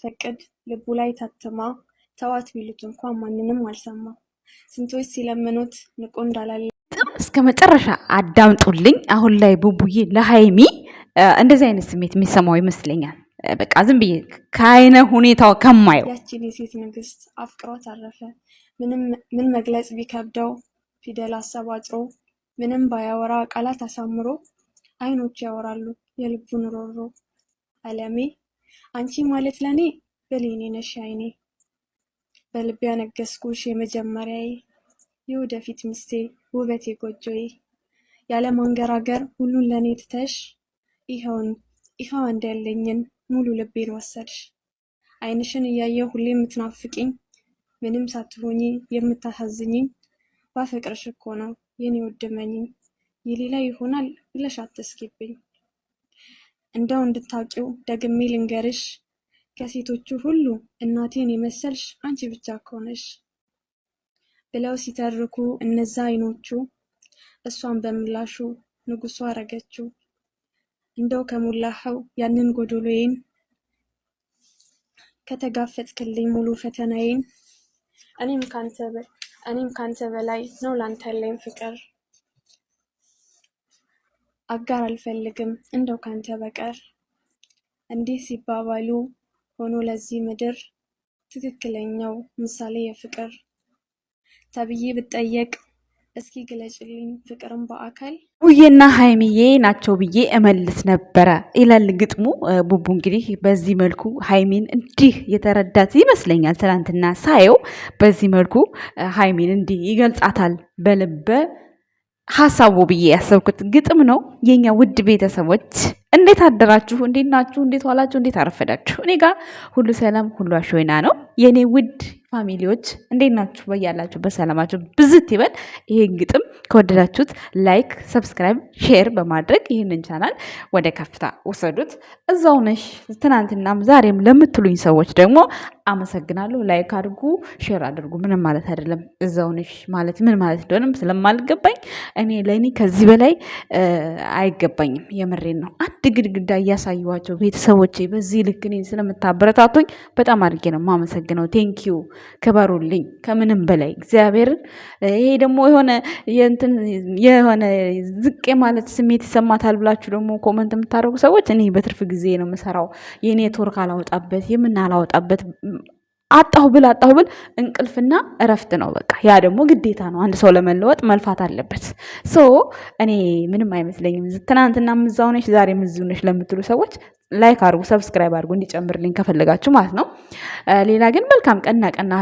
ሳታስፈቅድ ልቡ ላይ ታትማ ተዋት ቢሉት እንኳን ማንንም አልሰማ። ስንቶች ሲለምኑት ንቆ እንዳላለ እስከ መጨረሻ አዳምጡልኝ። አሁን ላይ ቡቡዬ ለሃይሚ እንደዚህ አይነት ስሜት የሚሰማው ይመስለኛል። በቃ ዝም ብዬ ከአይነ ሁኔታው ከማየው ያቺን የሴት ንግስት አፍቅሯት አረፈ። ምን መግለጽ ቢከብደው ፊደል አሰባጥሮ ምንም ባያወራ ቃላት አሳምሮ አይኖቹ ያወራሉ የልቡን ሮሮ። አለሜ አንቺ ማለት ለኔ በሌኔ ነሽ አይኔ፣ በልቤ ያነገስኩሽ የመጀመሪያዬ፣ የወደፊት ሚስቴ ውበቴ ጎጆዬ። ያለ ማንገራገር ሁሉን ለኔ ትተሽ ይኸው አንድ ያለኝን ሙሉ ልቤን ወሰድሽ። አይንሽን እያየሁ ሁሌ የምትናፍቂኝ ምንም ሳትሆኚ የምታሳዝኝኝ፣ ባፈቅርሽ እኮ ነው የኔ ውድ መኝኝ። የሌላ ይሆናል ብለሽ አትስኪብኝ። እንደው እንድታቂው ደግሜ ልንገርሽ፣ ከሴቶቹ ሁሉ እናቴን የመሰልሽ አንቺ ብቻ ከሆነሽ ብለው ሲተርኩ እነዛ አይኖቹ፣ እሷን በምላሹ ንጉሷ አረገችው። እንደው ከሞላኸው ያንን ጎዶሎዬን፣ ከተጋፈጥክልኝ ሙሉ ፈተናዬን፣ እኔም ካንተ በላይ ነው ላንተ ያለኝ ፍቅር። አጋር አልፈልግም እንደው ካንተ በቀር። እንዲህ ሲባባሉ ሆኖ ለዚህ ምድር ትክክለኛው ምሳሌ የፍቅር ተብዬ ብጠየቅ እስኪ ግለጭልኝ ፍቅርን በአካል። ቡቡዬና ሃይሚዬ ናቸው ብዬ እመልስ ነበረ ይላል ግጥሙ። ቡቡ እንግዲህ በዚህ መልኩ ሃይሚን እንዲህ የተረዳት ይመስለኛል። ትናንትና ሳየው በዚህ መልኩ ሃይሚን እንዲህ ይገልጻታል በልበ ሀሳቡ ብዬ ያሰብኩት ግጥም ነው። የኛ ውድ ቤተሰቦች እንዴት አደራችሁ? እንዴት ናችሁ? እንዴት ዋላችሁ? እንዴት አረፈዳችሁ? እኔ ጋር ሁሉ ሰላም፣ ሁሉ አሸወና ነው። የኔ ውድ ፋሚሊዎች እንዴት ናችሁ? በያላችሁ በሰላማችሁ ብዝት ይበል። ይሄን ግጥም ከወደዳችሁት ላይክ፣ ሰብስክራይብ፣ ሼር በማድረግ ይህንን ቻናል ወደ ከፍታ ውሰዱት። እዛው ነሽ ትናንትናም ዛሬም ለምትሉኝ ሰዎች ደግሞ አመሰግናለሁ። ላይክ አድርጉ፣ ሼር አድርጉ። ምንም ማለት አይደለም። እዛው ነሽ ማለት ምን ማለት እንደሆነም ስለማልገባኝ ለእኔ ከዚህ በላይ አይገባኝም። የምሬን ነው። አንድ ግድግዳ እያሳየኋቸው ቤተሰቦቼ በዚህ ልክ እኔን ስለምታበረታቱኝ በጣም አድርጌ ነው የማመሰግነው። ቴንኪዩ፣ ክበሩልኝ ከምንም በላይ እግዚአብሔርን። ይሄ ደግሞ የሆነ ዝቅ ማለት ስሜት ይሰማታል ብላችሁ ደግሞ ኮመንት የምታደርጉ ሰዎች እኔ በትርፍ ጊዜ ነው የምሰራው። የኔትወርክ አላወጣበት የምናላወጣበት አጣሁ ብል እንቅልፍና እረፍት ነው። በቃ ያ ደግሞ ግዴታ ነው። አንድ ሰው ለመለወጥ መልፋት አለበት። እኔ ምንም አይመስለኝም። ትናንትና ምዛው ነሽ ዛሬ ምዝው ነሽ ለምትሉ ሰዎች ላይክ አድርጉ፣ ሰብስክራይብ አድርጉ እንዲጨምርልኝ ከፈለጋችሁ ማለት ነው። ሌላ ግን መልካም ቀና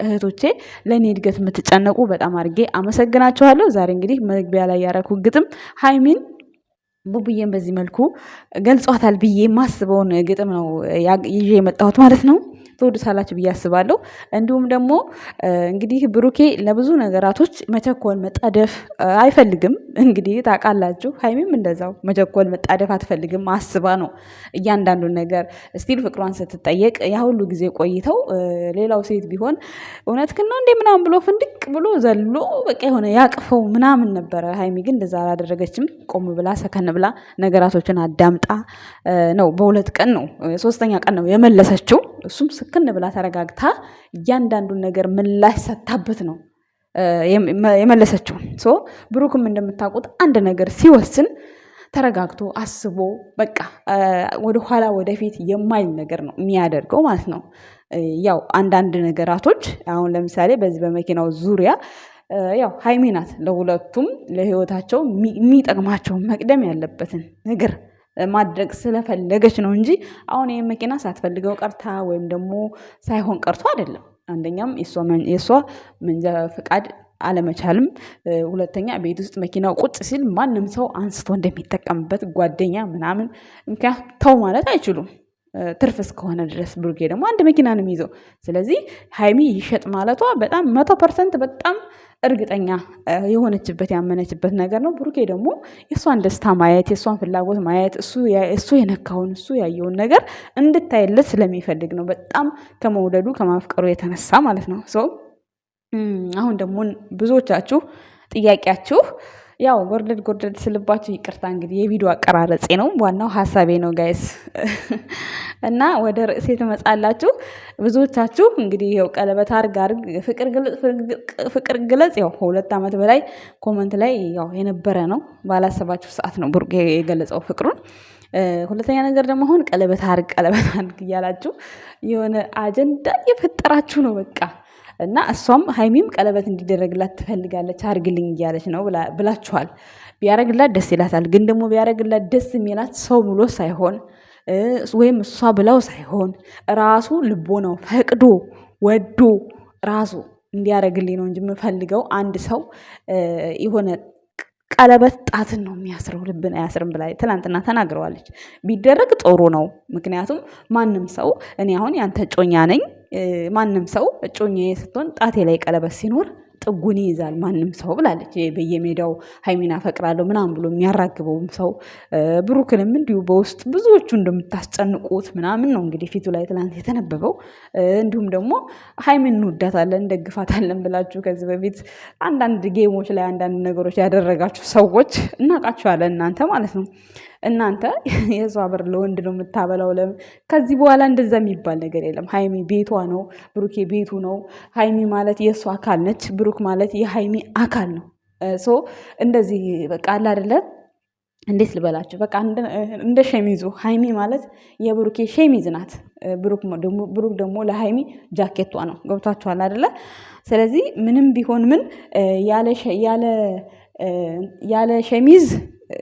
እህቶቼ ለእኔ እድገት የምትጨነቁ በጣም አድርጌ አመሰግናችኋለሁ። ዛሬ እንግዲህ መግቢያ ላይ ያረኩ ግጥም ሃይሚን ቡቡዬን በዚህ መልኩ ገልጿታል ብዬ የማስበውን ግጥም ነው ይዤ የመጣሁት ማለት ነው። ትወዱታላችሁ ብዬ አስባለሁ። እንዲሁም ደግሞ እንግዲህ ብሩኬ ለብዙ ነገራቶች መቸኮል መጣደፍ አይፈልግም። እንግዲህ ታውቃላችሁ፣ ሃይሚም እንደዛው መቸኮል መጣደፍ አትፈልግም። አስባ ነው እያንዳንዱን ነገር ስቲል ፍቅሯን ስትጠየቅ ያ ሁሉ ጊዜ ቆይተው ሌላው ሴት ቢሆን እውነትህን ነው እንዴ ምናምን ብሎ ፍንድቅ ብሎ ዘሎ በቃ የሆነ ያቅፈው ምናምን ነበረ። ሃይሚ ግን እንደዛ አላደረገችም። ቆም ብላ ሰከን ብላ ነገራቶችን አዳምጣ ነው በሁለት ቀን ነው 3ኛ ቀን ነው የመለሰችው። እሱም ስክን ብላ ተረጋግታ እያንዳንዱን ነገር ምላሽ ሰታበት ነው የመለሰችው። ብሩክም እንደምታውቁት አንድ ነገር ሲወስን ተረጋግቶ አስቦ በቃ ወደ ኋላ ወደፊት የማይል ነገር ነው የሚያደርገው ማለት ነው። ያው አንዳንድ ነገራቶች አሁን ለምሳሌ በዚህ በመኪናው ዙሪያ ያው ሃይሚ ናት ለሁለቱም ለህይወታቸው የሚጠቅማቸው መቅደም ያለበትን ነገር ማድረግ ስለፈለገች ነው እንጂ አሁን ይሄን መኪና ሳትፈልገው ቀርታ ወይም ደግሞ ሳይሆን ቀርቶ አይደለም። አንደኛም የሷ መንጃ ፈቃድ አለመቻልም፣ ሁለተኛ ቤት ውስጥ መኪናው ቁጭ ሲል ማንም ሰው አንስቶ እንደሚጠቀምበት ጓደኛ ምናምን ምክንያት ተው ማለት አይችሉም ትርፍ እስከሆነ ድረስ። ብሩኬ ደግሞ አንድ መኪና ነው የሚይዘው። ስለዚህ ሃይሚ ይሸጥ ማለቷ በጣም 100% በጣም እርግጠኛ የሆነችበት ያመነችበት ነገር ነው። ብሩኬ ደግሞ የእሷን ደስታ ማየት የእሷን ፍላጎት ማየት እሱ የነካውን እሱ ያየውን ነገር እንድታይለት ስለሚፈልግ ነው። በጣም ከመውደዱ ከማፍቀሩ የተነሳ ማለት ነው። አሁን ደግሞ ብዙዎቻችሁ ጥያቄያችሁ ያው ጎርደድ ጎርደድ ስልባችሁ ይቅርታ። እንግዲህ የቪዲዮ አቀራረጼ ነው፣ ዋናው ሀሳቤ ነው ጋይስ። እና ወደ ርዕሴ ትመጣላችሁ። ብዙዎቻችሁ እንግዲህ ይኸው ቀለበት አርግ ፍቅር ግለጽ፣ ያው 2 ዓመት በላይ ኮመንት ላይ ያው የነበረ ነው። ባላሰባችሁ ሰዓት ነው ብሩክ የገለጸው ፍቅሩን። ሁለተኛ ነገር ደግሞ አሁን ቀለበት አርግ እያላችሁ የሆነ አጀንዳ እየፈጠራችሁ ነው በቃ። እና እሷም ሀይሚም ቀለበት እንዲደረግላት ትፈልጋለች፣ አርግልኝ እያለች ነው ብላችኋል። ቢያረግላት ደስ ይላታል። ግን ደግሞ ቢያረግላት ደስ የሚላት ሰው ብሎ ሳይሆን ወይም እሷ ብለው ሳይሆን ራሱ ልቦ ነው ፈቅዶ ወዶ ራሱ እንዲያረግልኝ ነው እንጂ የምፈልገው አንድ ሰው የሆነ ቀለበት ጣትን ነው የሚያስረው፣ ልብን አያስርም ብላ ትናንትና ተናግረዋለች። ቢደረግ ጥሩ ነው። ምክንያቱም ማንም ሰው እኔ አሁን ያንተ እጮኛ ነኝ፣ ማንም ሰው እጮኛዬ ስትሆን ጣቴ ላይ ቀለበት ሲኖር ጥጉን ይይዛል ማንም ሰው ብላለች። በየሜዳው ሀይሚን አፈቅራለሁ ምናምን ብሎ የሚያራግበውም ሰው ብሩክንም እንዲሁ በውስጥ ብዙዎቹ እንደምታስጨንቁት ምናምን ነው እንግዲህ ፊቱ ላይ ትላንት የተነበበው። እንዲሁም ደግሞ ሀይሚን እንወዳታለን እንደግፋታለን ብላችሁ ከዚህ በፊት አንዳንድ ጌሞች ላይ አንዳንድ ነገሮች ያደረጋችሁ ሰዎች እናውቃችኋለን፣ እናንተ ማለት ነው። እናንተ የሷ ብር ለወንድ ነው የምታበላው። ለምን ከዚህ በኋላ እንደዛ የሚባል ነገር የለም። ሀይሚ ቤቷ ነው፣ ብሩኬ ቤቱ ነው። ሀይሚ ማለት የእሱ አካል ነች፣ ብሩክ ማለት የሀይሚ አካል ነው። ሶ እንደዚህ በቃ አለ አይደለ፣ እንዴት ልበላችሁ፣ በቃ እንደ ሸሚዙ ሀይሚ ማለት የብሩኬ ሸሚዝ ናት፣ ብሩክ ደግሞ ለሀይሚ ጃኬቷ ነው። ገብቷችኋል አይደለ? ስለዚህ ምንም ቢሆን ምን ያለ ሸሚዝ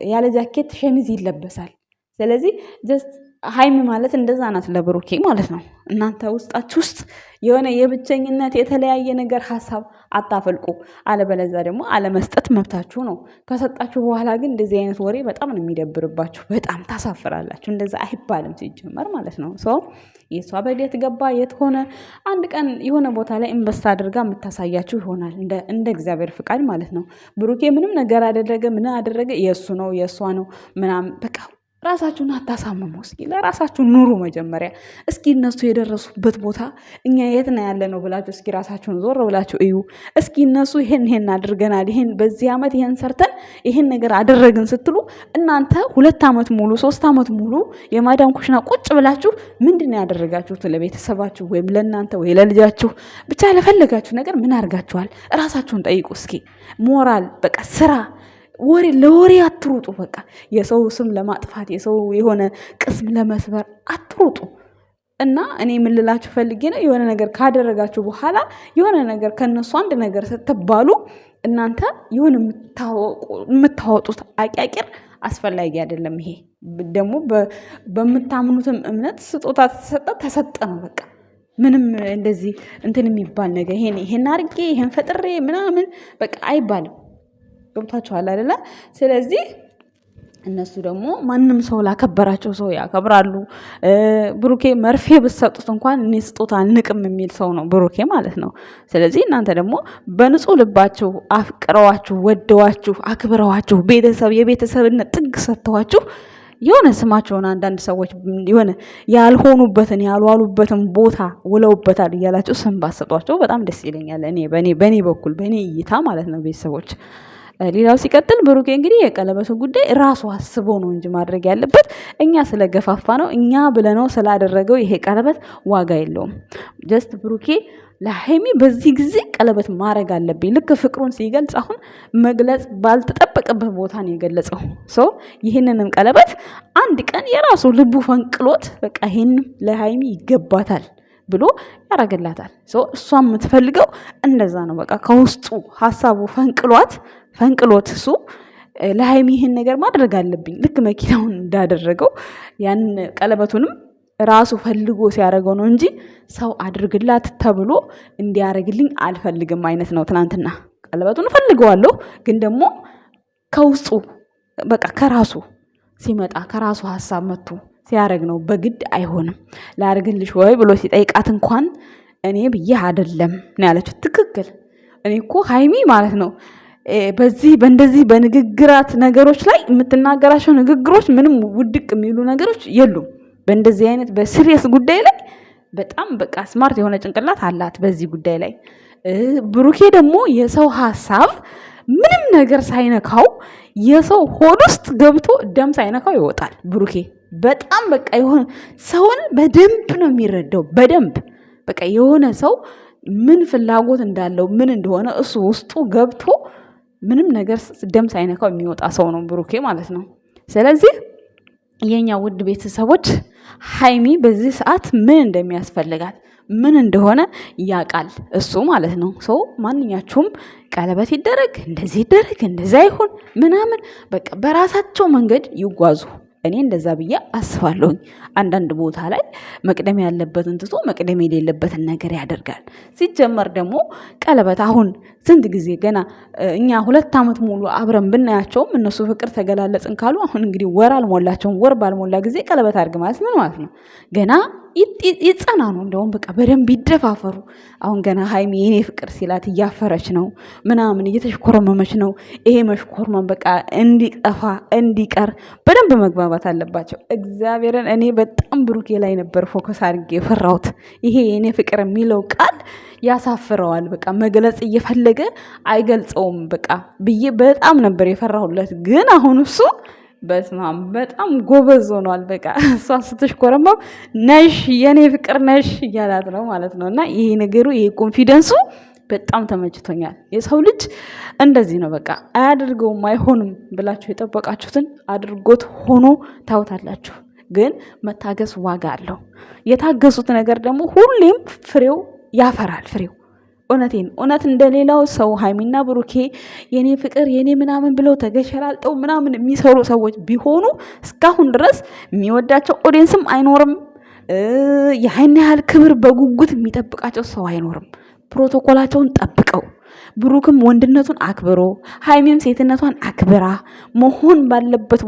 ያለ ጃኬት ሸሚዝ ይለበሳል። ስለዚህ ጀስት ሀይሚ ማለት እንደዛ ናት ለብሩኬ ማለት ነው። እናንተ ውስጣችሁ ውስጥ የሆነ የብቸኝነት የተለያየ ነገር ሀሳብ አታፈልቁ። አለበለዛ ደግሞ አለመስጠት መብታችሁ ነው። ከሰጣችሁ በኋላ ግን እንደዚህ አይነት ወሬ በጣም ነው የሚደብርባችሁ። በጣም ታሳፍራላችሁ። እንደዛ አይባልም ሲጀመር ማለት ነው። ሰው የእሷ በዴት ገባ የት ሆነ አንድ ቀን የሆነ ቦታ ላይ ኢንቨስት አድርጋ የምታሳያችሁ ይሆናል እንደ እግዚአብሔር ፍቃድ ማለት ነው። ብሩኬ ምንም ነገር አደረገ ምን አደረገ የእሱ ነው የእሷ ነው ምናምን በቃ ራሳችሁን አታሳምሙ። እስኪ ለራሳችሁ ኑሩ መጀመሪያ። እስኪ እነሱ የደረሱበት ቦታ እኛ የት ነው ያለ ነው ብላችሁ እስኪ ራሳችሁን ዞር ብላችሁ እዩ። እስኪ እነሱ ይሄን አድርገናል፣ ይሄን በዚህ ዓመት ይሄን ሰርተን ይሄን ነገር አደረግን ስትሉ እናንተ 2 ዓመት ሙሉ 3 ዓመት ሙሉ የማዳም ኩሽና ቁጭ ብላችሁ ምንድን ነው ያደረጋችሁት? ለቤተሰባችሁ ወይም ለእናንተ ወይ ለልጃችሁ ብቻ ለፈለጋችሁ ነገር ምን አድርጋችኋል? ራሳችሁን ጠይቁ እስኪ። ሞራል በቃ ስራ ለወሬ አትሩጡ። በቃ የሰው ስም ለማጥፋት የሰው የሆነ ቅስም ለመስበር አትሩጡ። እና እኔ የምልላችሁ ፈልጌ ነው የሆነ ነገር ካደረጋችሁ በኋላ የሆነ ነገር ከነሱ አንድ ነገር ስትባሉ እናንተ የሆነ የምታወጡት አቂያቂር አስፈላጊ አይደለም። ይሄ ደግሞ በምታምኑትም እምነት ስጦታ ተሰጠ ነው በቃ። ምንም እንደዚህ እንትን የሚባል ነገር ይሄን አርጌ ይሄን ፈጥሬ ምናምን በቃ አይባልም። ገብታችኋል አይደለ? ስለዚህ እነሱ ደግሞ ማንም ሰው ላከበራቸው ሰው ያከብራሉ። ብሩኬ መርፌ ብትሰጡት እንኳን እኔ ስጦታ አልንቅም የሚል ሰው ነው ብሩኬ ማለት ነው። ስለዚህ እናንተ ደግሞ በንጹህ ልባችሁ አፍቅረዋችሁ ወደዋችሁ አክብረዋችሁ የቤተሰብነት ጥግ ሰጥተዋችሁ የሆነ ስማቸውን አንዳንድ ሰዎች የሆነ ያልሆኑበትን ያልዋሉበትን ቦታ ውለውበታል እያላችሁ ስም ባሰጧቸው በጣም ደስ ይለኛል። እኔ በእኔ በኩል በእኔ እይታ ማለት ነው ቤተሰቦች። ሌላው ሲቀጥል ብሩኬ እንግዲህ የቀለበቱ ጉዳይ ራሱ አስቦ ነው እንጂ ማድረግ ያለበት እኛ ስለገፋፋ ነው እኛ ብለነው ስላደረገው ይሄ ቀለበት ዋጋ የለውም። ጀስት ብሩኬ ለሀይሚ በዚህ ጊዜ ቀለበት ማድረግ አለብኝ ልክ ፍቅሩን ሲገልጽ አሁን መግለጽ ባልተጠበቀበት ቦታ ነው የገለጸው። ይህንንም ቀለበት አንድ ቀን የራሱ ልቡ ፈንቅሎት በቃ ይሄንም ለሀይሚ ይገባታል ብሎ ያረግላታል። እሷ የምትፈልገው እንደዛ ነው። በቃ ከውስጡ ሀሳቡ ፈንቅሎት እሱ ለሀይሚ ይህን ነገር ማድረግ አለብኝ ልክ መኪናውን እንዳደረገው ያን ቀለበቱንም ራሱ ፈልጎ ሲያደርገው ነው እንጂ ሰው አድርግላት ተብሎ እንዲያደርግልኝ አልፈልግም አይነት ነው። ትናንትና ቀለበቱን ፈልገዋለሁ ግን ደግሞ ከውስጡ በቃ ከራሱ ሲመጣ ከራሱ ሀሳብ መጥቶ ሲያደርግ ነው። በግድ አይሆንም። ላርግልሽ ወይ ብሎ ሲጠይቃት እንኳን እኔ ብዬ አይደለም ነው ያለችው። ትክክል። እኔ እኮ ሀይሚ ማለት ነው በእንደዚህ በንግግራት ነገሮች ላይ የምትናገራቸው ንግግሮች ምንም ውድቅ የሚሉ ነገሮች የሉም። በእንደዚህ አይነት በሲሪየስ ጉዳይ ላይ በጣም በቃ ስማርት የሆነ ጭንቅላት አላት በዚህ ጉዳይ ላይ። ብሩኬ ደግሞ የሰው ሀሳብ ምንም ነገር ሳይነካው የሰው ሆድ ውስጥ ገብቶ ደም ሳይነካው ይወጣል ብሩኬ። በጣም በቃ የሆነ ሰውን በደንብ ነው የሚረዳው። በደንብ በቃ የሆነ ሰው ምን ፍላጎት እንዳለው ምን እንደሆነ እሱ ውስጡ ገብቶ ምንም ነገር ደም ሳይነካው የሚወጣ ሰው ነው ብሩኬ ማለት ነው። ስለዚህ የኛ ውድ ቤተሰቦች ሀይሚ በዚህ ሰዓት ምን እንደሚያስፈልጋት ምን እንደሆነ ያቃል እሱ ማለት ነው። ሰው ማንኛችሁም ቀለበት ይደረግ እንደዚህ ይደረግ እንደዛ ይሁን ምናምን በቃ በራሳቸው መንገድ ይጓዙ። እኔ እንደዛ ብዬ አስባለሁኝ። አንዳንድ ቦታ ላይ መቅደም ያለበትን ትቶ መቅደም የሌለበትን ነገር ያደርጋል። ሲጀመር ደግሞ ቀለበት አሁን ስንት ጊዜ ገና እኛ 2 ዓመት ሙሉ አብረን ብናያቸውም እነሱ ፍቅር ተገላለጽን ካሉ አሁን እንግዲህ ወር አልሞላቸውም። ወር ባልሞላ ጊዜ ቀለበት አድርግ ማለት ምን ማለት ነው? ገና ይጸናኑ። እንደውም በቃ በደንብ ይደፋፈሩ። አሁን ገና ሀይሚ የኔ ፍቅር ሲላት እያፈረች ነው ምናምን እየተሽኮረመመች ነው። ይሄ መሽኮርመም በቃ እንዲጠፋ እንዲቀር በደንብ መግባባት አለባቸው። እግዚአብሔርን እኔ በጣም ብሩኬ ላይ ነበር ፎከስ አድርጌ የፈራሁት። ይሄ የኔ ፍቅር የሚለው ቃል ያሳፍረዋል። በቃ መግለጽ እየፈለገ አይገልጸውም በቃ ብዬ በጣም ነበር የፈራሁለት። ግን አሁን እሱ በስማም በጣም ጎበዝ ሆኗል። በቃ እሷ ስትሽኮረመም ነሽ የኔ ፍቅር ነሽ እያላት ነው ማለት ነው። እና ይሄ ነገሩ ይሄ ኮንፊደንሱ በጣም ተመችቶኛል። የሰው ልጅ እንደዚህ ነው በቃ አያደርገውም አይሆንም ብላችሁ የጠበቃችሁትን አድርጎት ሆኖ ታውታላችሁ። ግን መታገስ ዋጋ አለው። የታገሱት ነገር ደግሞ ሁሌም ፍሬው ያፈራል። ፍሬው እውነት እንደሌላው ሰው ሀይሚና ብሩኬ የኔ ፍቅር የኔ ምናምን ብለው ተገሸላልጠው ምናምን የሚሰሩ ሰዎች ቢሆኑ እስካሁን ድረስ የሚወዳቸው ኦዲየንስም አይኖርም። የሀይን ያህል ክብር በጉጉት የሚጠብቃቸው ሰው አይኖርም። ፕሮቶኮላቸውን ጠብቀው ብሩክም ወንድነቱን አክብሮ ሀይሚም ሴትነቷን አክብራ መሆን ባለበት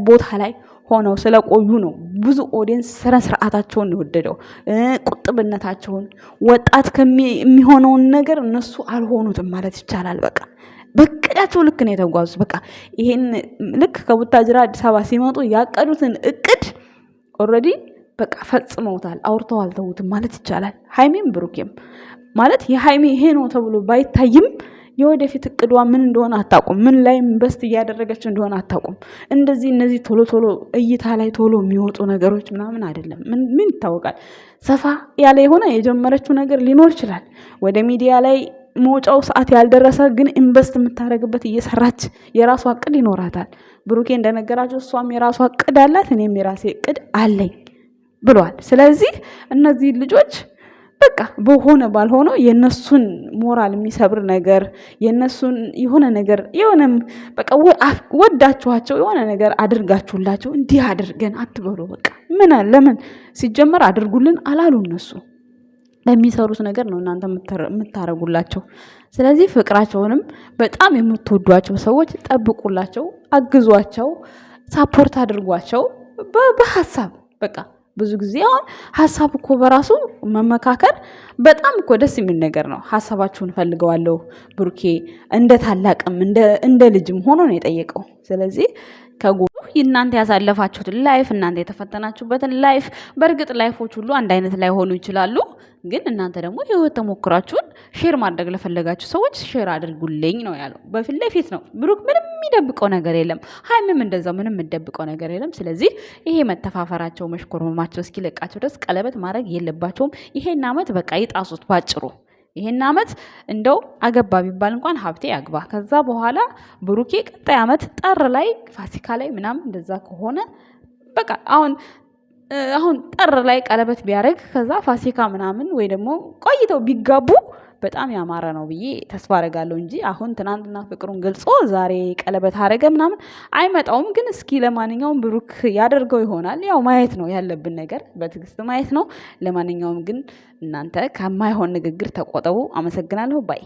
ቦታ ላይ ሆነው ስለቆዩ ነው ብዙ ኦዲየንስ ስነ ስርዓታቸውን የወደደው። ቁጥብነታቸውን ወጣት የሚሆነውን ነገር እነሱ አልሆኑትም ማለት ይቻላል። በቃ በቅዳቸው ልክ ነው የተጓዙት። በቃ ይሄን ልክ ከቡታጅራ አዲስ አበባ ሲመጡ ያቀዱትን እቅድ ኦልሬዲ በቃ ፈጽመውታል። አውርተው አልተውትም ማለት ይቻላል። ሀይሚም ብሩኬም ማለት የሀይሚ ይሄ ነው ተብሎ ባይታይም የወደፊት እቅዷ ምን እንደሆነ አታውቁም። ምን ላይ ኢንቨስት እያደረገች እንደሆነ አታውቁም። እነዚህ ቶሎ ቶሎ እይታ ላይ ቶሎ የሚወጡ ነገሮች ምናምን አይደለም። ምን ይታወቃል? ሰፋ ያለ የሆነ የጀመረችው ነገር ሊኖር ይችላል። ወደ ሚዲያ ላይ መውጫው ሰዓት ያልደረሰ ግን ኢንቨስት የምታደርግበት እየሰራች የራሷ እቅድ ይኖራታል። ብሩኬ እንደነገራቸው እሷም የራሷ እቅድ አላት፣ እኔም የራሴ እቅድ አለኝ ብሏል። ስለዚህ እነዚህ ልጆች በቃ በሆነ ባልሆነው የነሱን ሞራል የሚሰብር ነገር የነሱን የሆነ ነገር የሆነም በቃ ወዳችኋቸው የሆነ ነገር አድርጋችሁላቸው እንዲህ አድርገን አትበሉ። በቃ ለምን ሲጀመር አድርጉልን አላሉ እነሱ በሚሰሩት ነገር ነው እናንተ የምታረጉላቸው። ስለዚህ ፍቅራቸውንም በጣም የምትወዷቸው ሰዎች ጠብቁላቸው፣ አግዟቸው፣ ሳፖርት አድርጓቸው በሀሳብ በቃ ብዙ ጊዜ አሁን ሀሳብ እኮ በራሱ መመካከር በጣም እኮ ደስ የሚል ነገር ነው። ሀሳባችሁን ፈልገዋለሁ ብሩኬ እንደ ታላቅም እንደ ልጅም ሆኖ ነው የጠየቀው። ስለዚህ ከጎኑ እናንተ ያሳለፋችሁትን ላይፍ እናንተ የተፈተናችሁበትን ላይፍ በእርግጥ ላይፎች ሁሉ አንድ አይነት ላይ ሆኑ ይችላሉ። ግን እናንተ ደግሞ ህይወት ተሞክራችሁን ሼር ማድረግ ለፈለጋችሁ ሰዎች ሼር አድርጉልኝ ነው ያለው። በፊት ለፊት ነው ብሩክ ምንም የሚደብቀው ነገር የለም። ሀይሚም እንደዛው ምንም የምደብቀው ነገር የለም። ስለዚህ ይሄ መተፋፈራቸው መሽኮርመማቸው እስኪለቃቸው ድረስ ቀለበት ማድረግ የለባቸውም። ይሄን ዓመት በቃ ይጣሱት ባጭሩ። ይሄን ዓመት እንደው አገባ ቢባል እንኳን ሀብቴ ያግባ። ከዛ በኋላ ብሩኬ ቀጣይ ዓመት ጠር ላይ ፋሲካ ላይ ምናምን እንደዛ ከሆነ በቃ አሁን ጠር ላይ ቀለበት ቢያደርግ ከዛ ፋሲካ ምናምን ወይ ደግሞ ቆይተው ቢጋቡ በጣም ያማረ ነው ብዬ ተስፋ አደርጋለሁ እንጂ አሁን ትናንትና ፍቅሩን ገልጾ ዛሬ ቀለበት አደረገ ምናምን አይመጣውም። ግን እስኪ ለማንኛውም ብሩክ ያደርገው ይሆናል። ያው ማየት ነው ያለብን ነገር፣ በትዕግስት ማየት ነው። ለማንኛውም ግን እናንተ ከማይሆን ንግግር ተቆጠቡ። አመሰግናለሁ ባይ